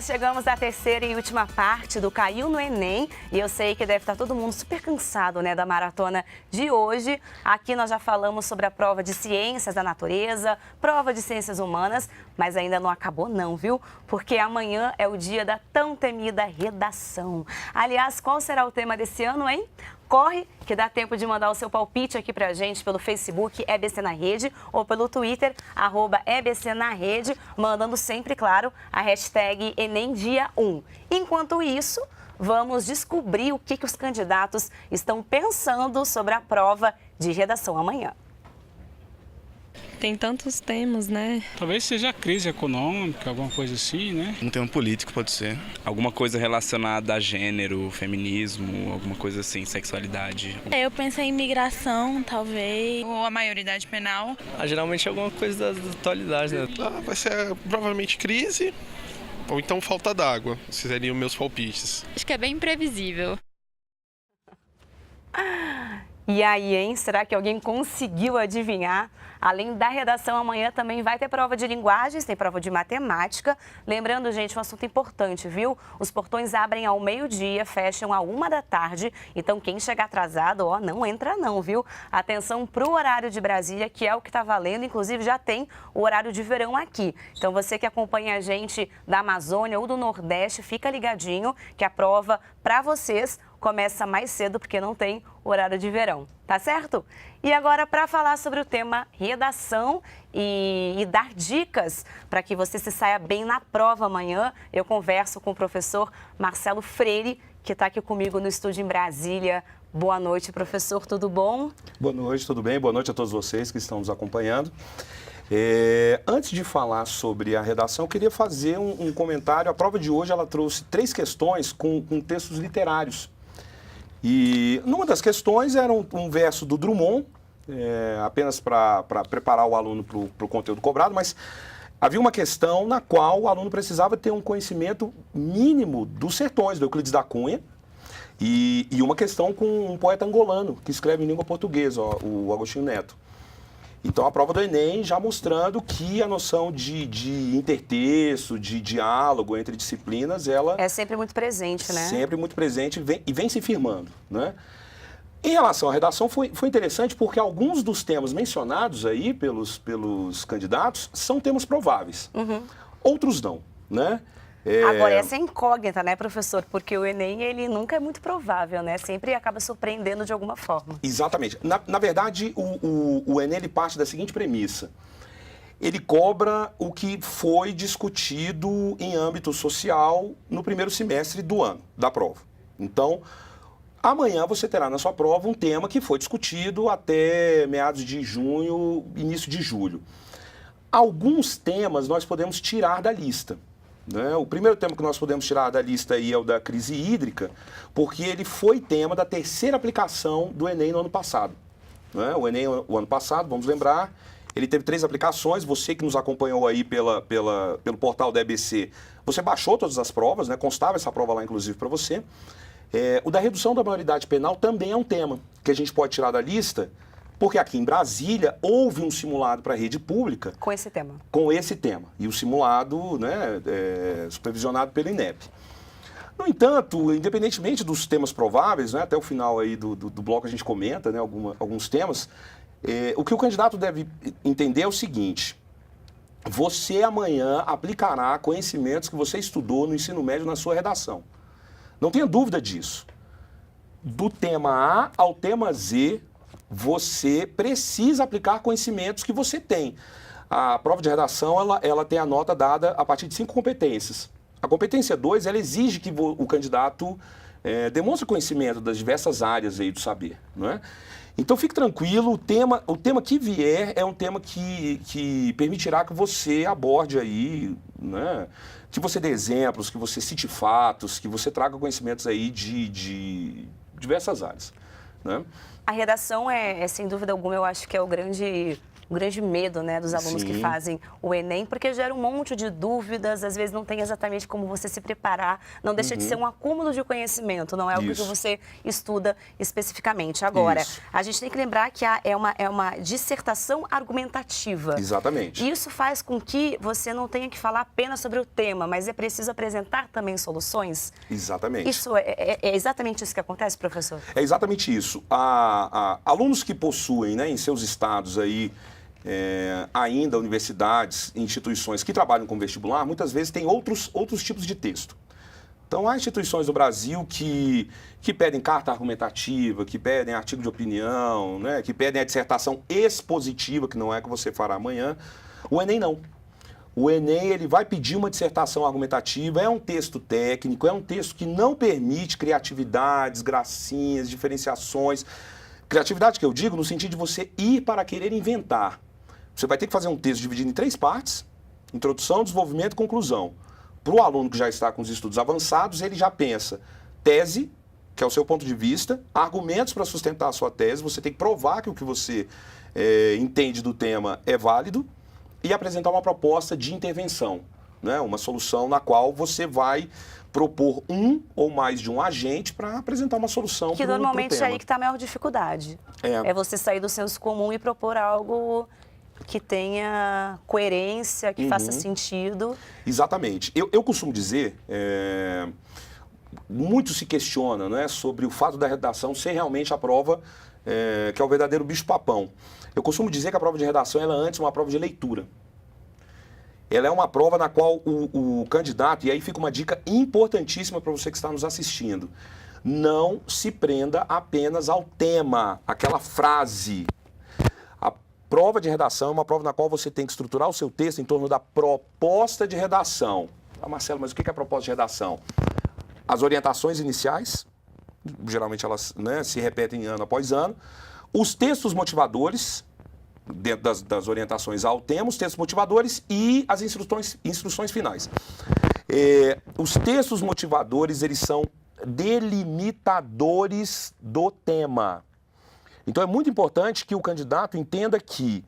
nós chegamos à terceira e última parte do Caiu no Enem. E eu sei que deve estar todo mundo super cansado, né, da maratona de hoje. Aqui nós já falamos sobre a prova de Ciências da Natureza, prova de Ciências Humanas, mas ainda não acabou não, viu? Porque amanhã é o dia da tão temida redação. Aliás, qual será o tema desse ano, hein? Corre, que dá tempo de mandar o seu palpite aqui pra gente pelo Facebook EBC na Rede ou pelo Twitter, @EBC na Rede, mandando sempre, claro, a hashtag Enem Dia 1. Enquanto isso, vamos descobrir o que os candidatos estão pensando sobre a prova de redação amanhã. Tem tantos temas, né? Talvez seja a crise econômica, alguma coisa assim, né? Um tema político pode ser. Alguma coisa relacionada a gênero, feminismo, alguma coisa assim, sexualidade. Eu pensei em migração, talvez. Ou a maioridade penal. Geralmente alguma coisa da atualidade, né? Vai ser provavelmente crise ou então falta d'água. Esses seriam meus palpites. Acho que é bem imprevisível. E aí, hein? Será que alguém conseguiu adivinhar? Além da redação, amanhã também vai ter prova de linguagens, tem prova de matemática. Lembrando, gente, um assunto importante, viu? Os portões abrem ao meio-dia, fecham à 1 da tarde. Então, quem chegar atrasado, ó, não entra não, viu? Atenção para o horário de Brasília, que é o que está valendo. Inclusive, já tem o horário de verão aqui. Então, você que acompanha a gente da Amazônia ou do Nordeste, fica ligadinho que a prova para vocês começa mais cedo porque não tem horário de verão, tá certo? E agora, para falar sobre o tema redação e dar dicas para que você se saia bem na prova amanhã, eu converso com o professor Marcelo Freire, que está aqui comigo no estúdio em Brasília. Boa noite, professor, tudo bom? Boa noite, tudo bem? Boa noite a todos vocês que estão nos acompanhando. Antes de falar sobre a redação, eu queria fazer um comentário. A prova de hoje ela trouxe 3 questões com textos literários. E numa das questões era um verso do Drummond, apenas para preparar o aluno para o conteúdo cobrado, mas havia uma questão na qual o aluno precisava ter um conhecimento mínimo dos sertões, do Euclides da Cunha, e uma questão com um poeta angolano, que escreve em língua portuguesa, o Agostinho Neto. Então, a prova do Enem já mostrando que a noção de intertexto, de diálogo entre disciplinas, ela... É sempre muito presente, né? Sempre muito presente e vem se firmando, né? Em relação à redação, foi interessante porque alguns dos temas mencionados aí pelos candidatos são temas prováveis. Uhum. Outros não, né? Agora, essa é incógnita, né, professor? Porque o Enem, ele nunca é muito provável, né? Sempre acaba surpreendendo de alguma forma. Exatamente. Na verdade, o Enem ele parte da seguinte premissa. Ele cobra o que foi discutido em âmbito social no primeiro semestre do ano, da prova. Então, amanhã você terá na sua prova um tema que foi discutido até meados de junho, início de julho. Alguns temas nós podemos tirar da lista. O primeiro tema que nós podemos tirar da lista aí é o da crise hídrica, porque ele foi tema da terceira aplicação do Enem no ano passado. O Enem, o ano passado, vamos lembrar, ele teve 3 aplicações. Você que nos acompanhou aí pelo portal da EBC, você baixou todas as provas, né? Constava essa prova lá, inclusive, para você. O da redução da maioridade penal também é um tema que a gente pode tirar da lista, porque aqui em Brasília houve um simulado para a rede pública. Com esse tema. Com esse tema. E o simulado, né, supervisionado pelo INEP. No entanto, independentemente dos temas prováveis, né, até o final aí do bloco a gente comenta, né, alguns temas, o que o candidato deve entender é o seguinte: você amanhã aplicará conhecimentos que você estudou no ensino médio na sua redação. Não tenha dúvida disso. Do tema A ao tema Z, você precisa aplicar conhecimentos que você tem. A prova de redação, ela tem a nota dada a partir de 5 competências. A competência 2, ela exige que o candidato demonstre conhecimento das diversas áreas aí do saber, não é? Então, fique tranquilo, o tema que vier é um tema que permitirá que você aborde aí, né? Que você dê exemplos, que você cite fatos, que você traga conhecimentos aí de diversas áreas, né? A redação sem dúvida alguma, eu acho que é o grande um grande medo, né, dos alunos que Sim. fazem o Enem, porque gera um monte de dúvidas, às vezes não tem exatamente como você se preparar, não deixa de ser um acúmulo de conhecimento, não é algo que Isso. você estuda especificamente. Agora, Isso. a gente tem que lembrar que é uma dissertação argumentativa. Exatamente. Isso faz com que você não tenha que falar apenas sobre o tema, mas é preciso apresentar também soluções. Exatamente. Isso é exatamente isso que acontece, professor? É exatamente isso. Alunos que possuem, né, em seus estados aí, ainda universidades, instituições que trabalham com vestibular, muitas vezes têm outros tipos de texto. Então, há instituições do Brasil que pedem carta argumentativa, que pedem artigo de opinião, né, que pedem a dissertação expositiva, que não é que você fará amanhã. O Enem não. O Enem ele vai pedir uma dissertação argumentativa, é um texto técnico, é um texto que não permite criatividades, gracinhas, diferenciações. Criatividade que eu digo no sentido de você ir para querer inventar. Você vai ter que fazer um texto dividido em 3 partes, introdução, desenvolvimento e conclusão. Para o aluno que já está com os estudos avançados, ele já pensa tese, que é o seu ponto de vista, argumentos para sustentar a sua tese, você tem que provar que o que você entende do tema é válido, e apresentar uma proposta de intervenção, né? Uma solução na qual você vai propor um ou mais de um agente para apresentar uma solução Que pro normalmente é tema. aí que está a maior dificuldade. É. É você sair do senso comum e propor algo que tenha coerência, que faça sentido. Exatamente. Eu costumo dizer, muito se questiona, né, sobre o fato da redação ser realmente a prova que é o verdadeiro bicho-papão. Eu costumo dizer que a prova de redação ela é antes uma prova de leitura. Ela é uma prova na qual o candidato, e aí fica uma dica importantíssima para você que está nos assistindo, não se prenda apenas ao tema, aquela frase. A prova de redação é uma prova na qual você tem que estruturar o seu texto em torno da proposta de redação. Ah, Marcelo, mas o que é a proposta de redação? As orientações iniciais, geralmente elas, né, se repetem ano após ano. Os textos motivadores, dentro das orientações ao tema, os textos motivadores e as instruções finais. Os textos motivadores, eles são delimitadores do tema. Então é muito importante que o candidato entenda que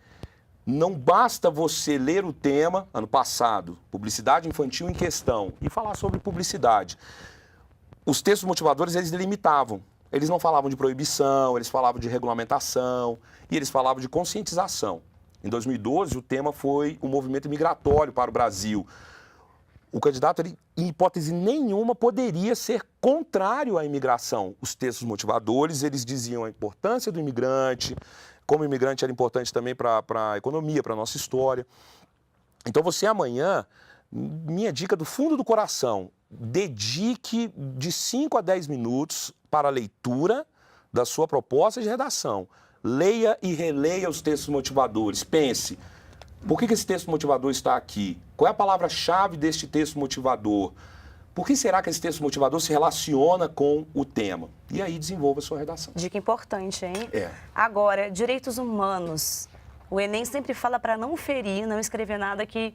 não basta você ler o tema, ano passado, publicidade infantil em questão, e falar sobre publicidade. Os textos motivadores, eles delimitavam. Eles não falavam de proibição, eles falavam de regulamentação e eles falavam de conscientização. Em 2012, o tema foi o movimento migratório para o Brasil. O candidato, ele, em hipótese nenhuma, poderia ser contrário à imigração. Os textos motivadores, eles diziam a importância do imigrante, como o imigrante era importante também para a economia, para a nossa história. Então você amanhã, minha dica do fundo do coração, dedique de 5 a 10 minutos para a leitura da sua proposta de redação. Leia e releia os textos motivadores. Pense, por que esse texto motivador está aqui? Qual é a palavra-chave deste texto motivador? Por que será que esse texto motivador se relaciona com o tema? E aí desenvolva a sua redação. Dica importante, hein? É. Agora, direitos humanos. O Enem sempre fala para não ferir, não escrever nada que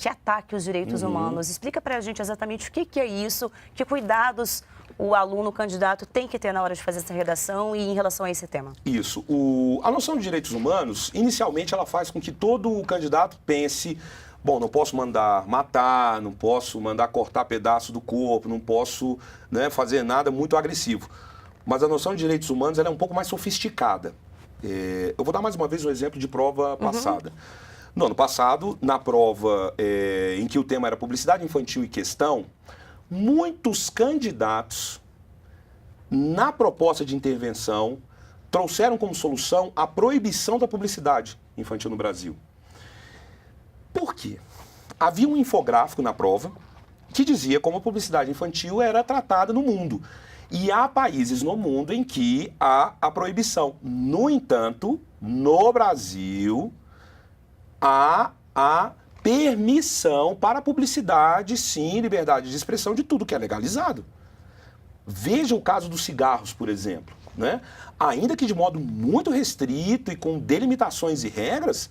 ataque os direitos humanos. Explica para a gente exatamente o que é isso, que cuidados o aluno, o candidato, tem que ter na hora de fazer essa redação e em relação a esse tema. Isso. A noção de direitos humanos, inicialmente, ela faz com que todo candidato pense, bom, não posso mandar matar, não posso mandar cortar pedaço do corpo, não posso, né, fazer nada muito agressivo. Mas a noção de direitos humanos ela é um pouco mais sofisticada. Eu vou dar mais uma vez um exemplo de prova passada. No ano passado, na prova em que o tema era publicidade infantil e questão, muitos candidatos, na proposta de intervenção, trouxeram como solução a proibição da publicidade infantil no Brasil. Por quê? Havia um infográfico na prova que dizia como a publicidade infantil era tratada no mundo. E há países no mundo em que há a proibição. No entanto, no Brasil, há a permissão para publicidade, sim, liberdade de expressão de tudo que é legalizado. Veja o caso dos cigarros, por exemplo, né? Ainda que de modo muito restrito e com delimitações e regras,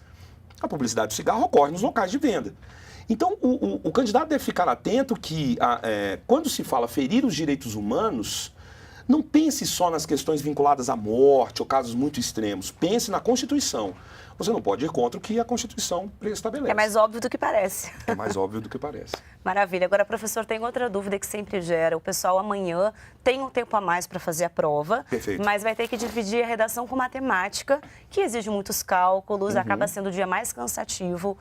a publicidade do cigarro ocorre nos locais de venda. Então, o candidato deve ficar atento que, quando se fala ferir os direitos humanos, Não pense só nas questões vinculadas à morte ou casos muito extremos. Pense na Constituição. Você não pode ir contra o que a Constituição preestabelece. É mais óbvio do que parece. É mais óbvio do que parece. Maravilha. Agora, professor, tem outra dúvida que sempre gera. O pessoal amanhã tem um tempo a mais para fazer a prova, Perfeito. mas vai ter que dividir a redação com matemática, que exige muitos cálculos, acaba sendo o dia mais cansativo.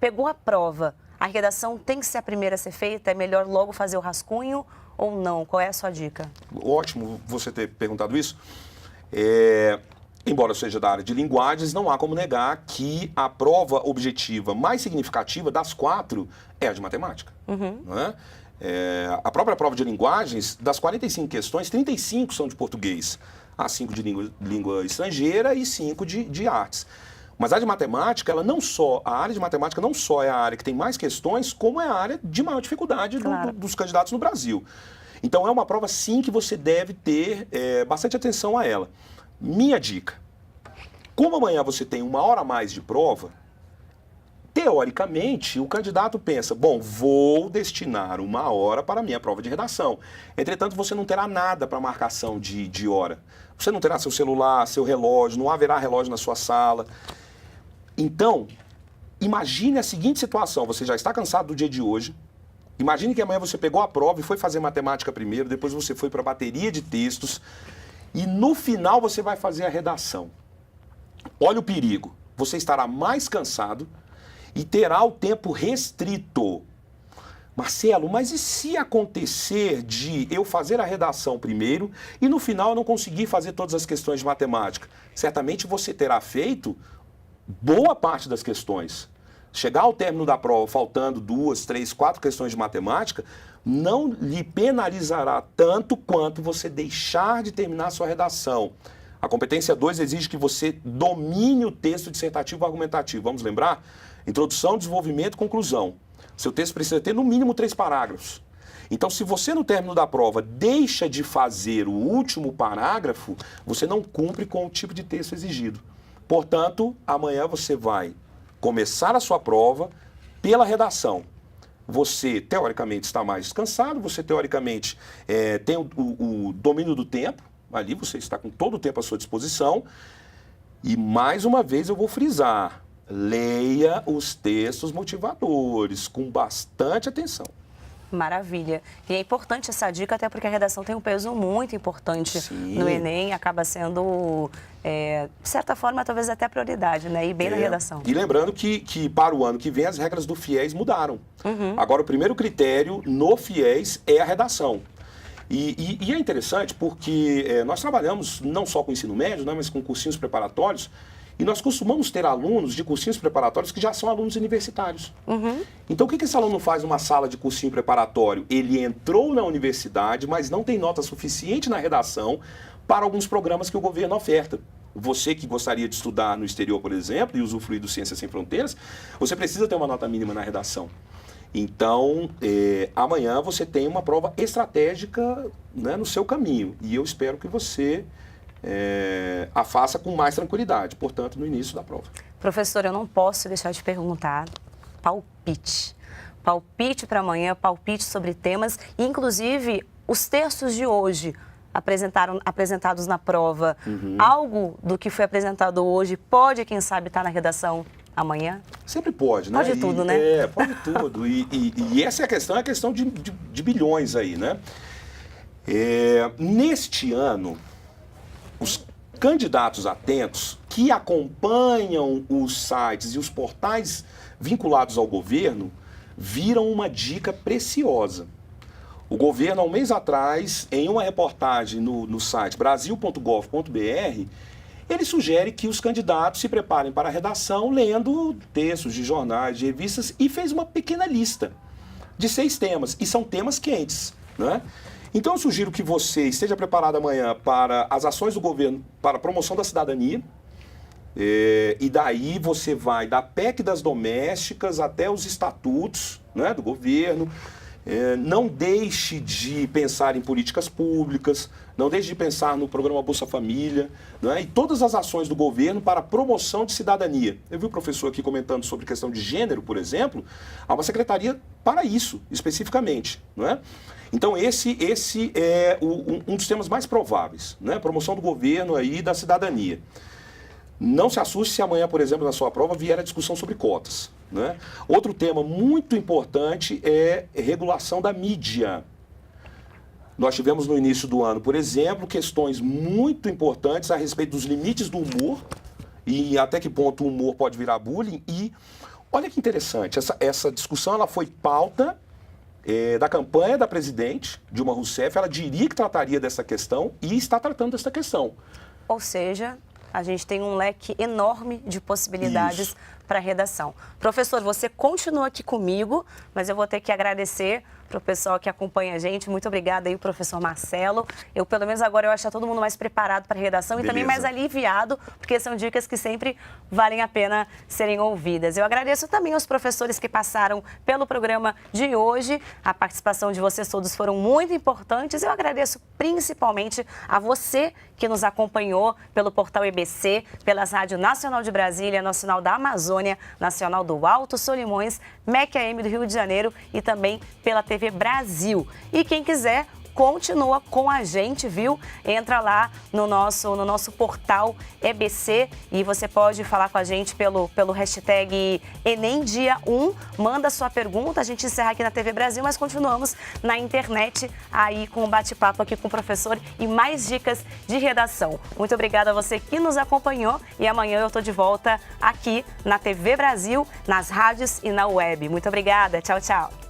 Pegou a prova, a redação tem que ser a primeira a ser feita? É melhor logo fazer o rascunho ou não? Qual é a sua dica? Ótimo você ter perguntado isso. Embora eu seja da área de linguagens, não há como negar que a prova objetiva mais significativa das 4 é a de matemática. Não é? A própria prova de linguagens, das 45 questões, 35 são de português, as 5 de língua estrangeira e 5 de artes. Mas a de matemática, a área de matemática não só é a área que tem mais questões, como é a área de maior dificuldade dos candidatos no Brasil. Então é uma prova, sim, que você deve ter bastante atenção a ela. Minha dica, como amanhã você tem 1 hora a mais de prova, teoricamente o candidato pensa, bom, vou destinar 1 hora para a minha prova de redação. Entretanto, você não terá nada para marcação de hora. Você não terá seu celular, seu relógio, não haverá relógio na sua sala. Então, imagine a seguinte situação, você já está cansado do dia de hoje, imagine que amanhã você pegou a prova e foi fazer matemática primeiro, depois você foi para a bateria de textos, e no final você vai fazer a redação. Olha o perigo. Você estará mais cansado e terá o tempo restrito. Marcelo, mas e se acontecer de eu fazer a redação primeiro e no final eu não conseguir fazer todas as questões de matemática? Certamente você terá feito boa parte das questões. Chegar ao término da prova faltando 2, 3, 4 questões de matemática não lhe penalizará tanto quanto você deixar de terminar a sua redação. A competência 2 exige que você domine o texto dissertativo argumentativo. Vamos lembrar? Introdução, desenvolvimento, conclusão. Seu texto precisa ter no mínimo 3 parágrafos. Então, se você no término da prova deixa de fazer o último parágrafo, você não cumpre com o tipo de texto exigido. Portanto, amanhã você vai começar a sua prova pela redação. Você, teoricamente, está mais descansado, você, teoricamente, tem o domínio do tempo, ali você está com todo o tempo à sua disposição. E, mais uma vez, eu vou frisar, leia os textos motivadores com bastante atenção. Maravilha. E é importante essa dica, até porque a redação tem um peso muito importante no Enem, acaba sendo, de certa forma, talvez até prioridade, né? Ir bem na redação. E lembrando que para o ano que vem as regras do FIES mudaram. Agora, o primeiro critério no FIES é a redação. E é interessante porque nós trabalhamos não só com ensino médio, né, mas com cursinhos preparatórios. E nós costumamos ter alunos de cursinhos preparatórios que já são alunos universitários. Então, o que esse aluno faz numa sala de cursinho preparatório? Ele entrou na universidade, mas não tem nota suficiente na redação para alguns programas que o governo oferta. Você que gostaria de estudar no exterior, por exemplo, e usufruir do Ciências Sem Fronteiras, você precisa ter uma nota mínima na redação. Então, amanhã você tem uma prova estratégica, né, no seu caminho. E eu espero que você a faça com mais tranquilidade, portanto, no início da prova. Professor, eu não posso deixar de perguntar, palpite. Palpite para amanhã, palpite sobre temas, inclusive os textos de hoje apresentados na prova. Algo do que foi apresentado hoje pode, quem sabe, estar na redação amanhã? Sempre pode, né? Pode tudo, né? Pode tudo. E essa é a questão de bilhões aí, né? Neste ano, os candidatos atentos que acompanham os sites e os portais vinculados ao governo viram uma dica preciosa. O governo, há um mês atrás, em uma reportagem no site brasil.gov.br, ele sugere que os candidatos se preparem para a redação lendo textos de jornais, de revistas, e fez uma pequena lista de 6 temas, e são temas quentes, né? Então eu sugiro que você esteja preparado amanhã para as ações do governo para a promoção da cidadania, e daí você vai da PEC das domésticas até os estatutos, né, do governo, Não deixe de pensar em políticas públicas, não deixe de pensar no programa Bolsa Família, né? E todas as ações do governo para a promoção de cidadania. Eu vi o professor aqui comentando sobre questão de gênero, por exemplo, há uma secretaria para isso, especificamente, não é? Então esse é um dos temas mais prováveis, né? Promoção do governo aí da cidadania. Não se assuste se amanhã, por exemplo, na sua prova vier a discussão sobre cotas, né? Outro tema muito importante é regulação da mídia. Nós tivemos no início do ano, por exemplo, questões muito importantes a respeito dos limites do humor e até que ponto o humor pode virar bullying. E olha que interessante, essa discussão ela foi pauta da campanha da presidente Dilma Rousseff. Ela diria que trataria dessa questão e está tratando dessa questão. Ou seja, a gente tem um leque enorme de possibilidades para a redação. Professor, você continua aqui comigo, mas eu vou ter que agradecer para o pessoal que acompanha a gente. Muito obrigada aí, professor Marcelo. Pelo menos agora, eu acho que está todo mundo mais preparado para a redação. Beleza. E também mais aliviado, porque são dicas que sempre valem a pena serem ouvidas. Eu agradeço também aos professores que passaram pelo programa de hoje. A participação de vocês todos foram muito importantes. Eu agradeço principalmente a você que nos acompanhou pelo portal EBC, pelas rádios Nacional de Brasília, Nacional da Amazônia, Nacional do Alto Solimões, MEC AM do Rio de Janeiro e também pela TV Brasil. E quem quiser, continua com a gente, viu? Entra lá no nosso portal EBC e você pode falar com a gente pelo hashtag EnemDia1. Manda sua pergunta, a gente encerra aqui na TV Brasil, mas continuamos na internet aí com um bate-papo aqui com o professor e mais dicas de redação. Muito obrigada a você que nos acompanhou e amanhã eu estou de volta aqui na TV Brasil, nas rádios e na web. Muito obrigada, tchau, tchau.